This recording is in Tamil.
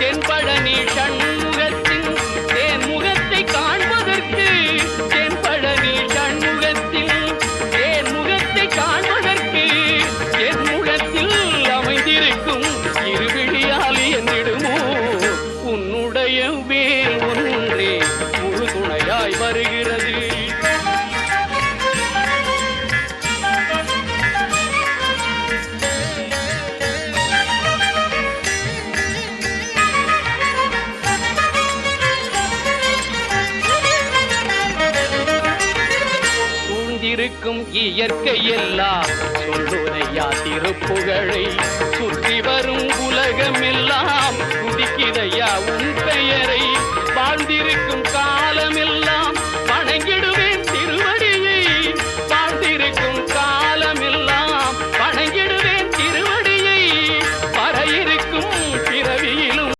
தென்பழனி சண்முகத்தின் தேன்முகத்தை காண்பதற்கு, தென்பழனி சண்முகத்தின் தேன்முகத்தை காண்பதற்கு என் முகத்தில் அமைந்திருக்கும் இருவிழியால் என்றிடுமோ உன்னுடைய வேல் ஒன்றே முழு துணையாய் வருகிறது. இருக்கும் இயற்கை எல்லாம் சொல்லுதையா திருப்புகழை, சுற்றி வரும் உலகம் எல்லாம் துடிக்கிறையா உன்